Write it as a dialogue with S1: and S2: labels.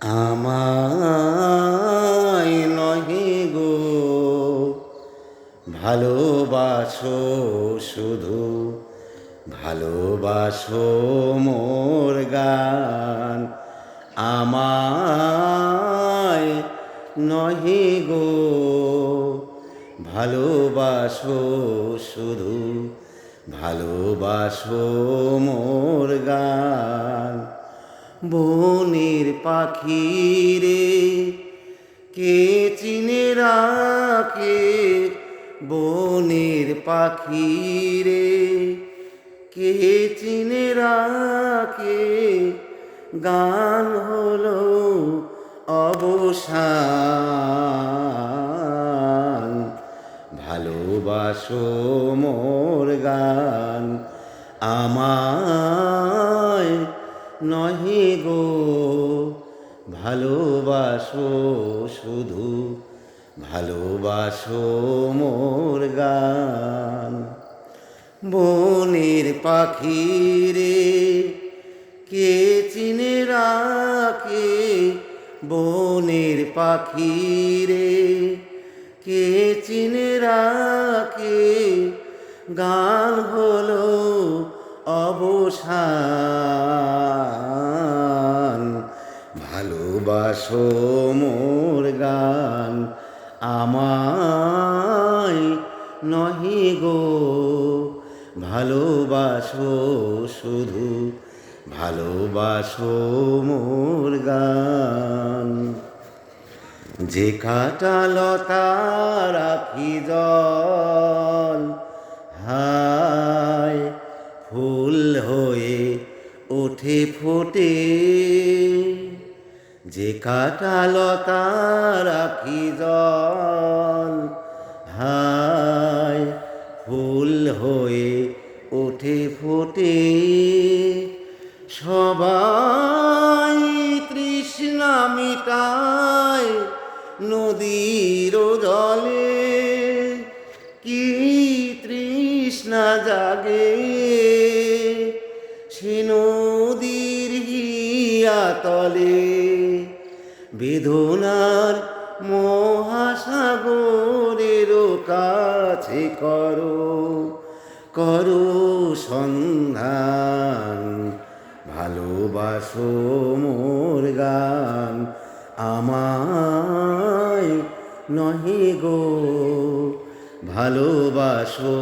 S1: আমায় নহে গো ভালোবাসো, শুধু ভালোবাসো মোর গান। আমায় নহে গো ভালোবাসো, শুধু ভালোবাসো মোর গান। বনের পাখি রে কে চিনে রাখে, বনের পাখি রে কে চিনে রাখে, গান হলো অবসান। ভালোবাসো মোর গান, আমায় নহে গো ভালোবাসো, শুধু ভালোবাসো মোর গান। বনের পাখি রে কে চিনে রাখে, বনের পাখি রে কে চিনে রাখে, গান হলো অবসান। ভালোবাসো মোর গান, আমায় নহে গো ভালোবাসো, শুধু ভালোবাসো মোর গান। যে কাঁটা লতা রাখি জল, হায় ফুল হয়ে ওঠে ফোটে। যে কাঁটা লতা রাখি জল, হায় ফুল হয়ে ওঠে ফোটে। সবাই তৃষ্ণা মিটায় নদীর জলে, কি তৃষ্ণা জাগে সে নদীর হিয়াতলে। বেদনার মহাসাগরের কাছে করো, করো সন্ধান। ভালোবাসো মোর গান, আমায় নহে গো ভালোবাসো।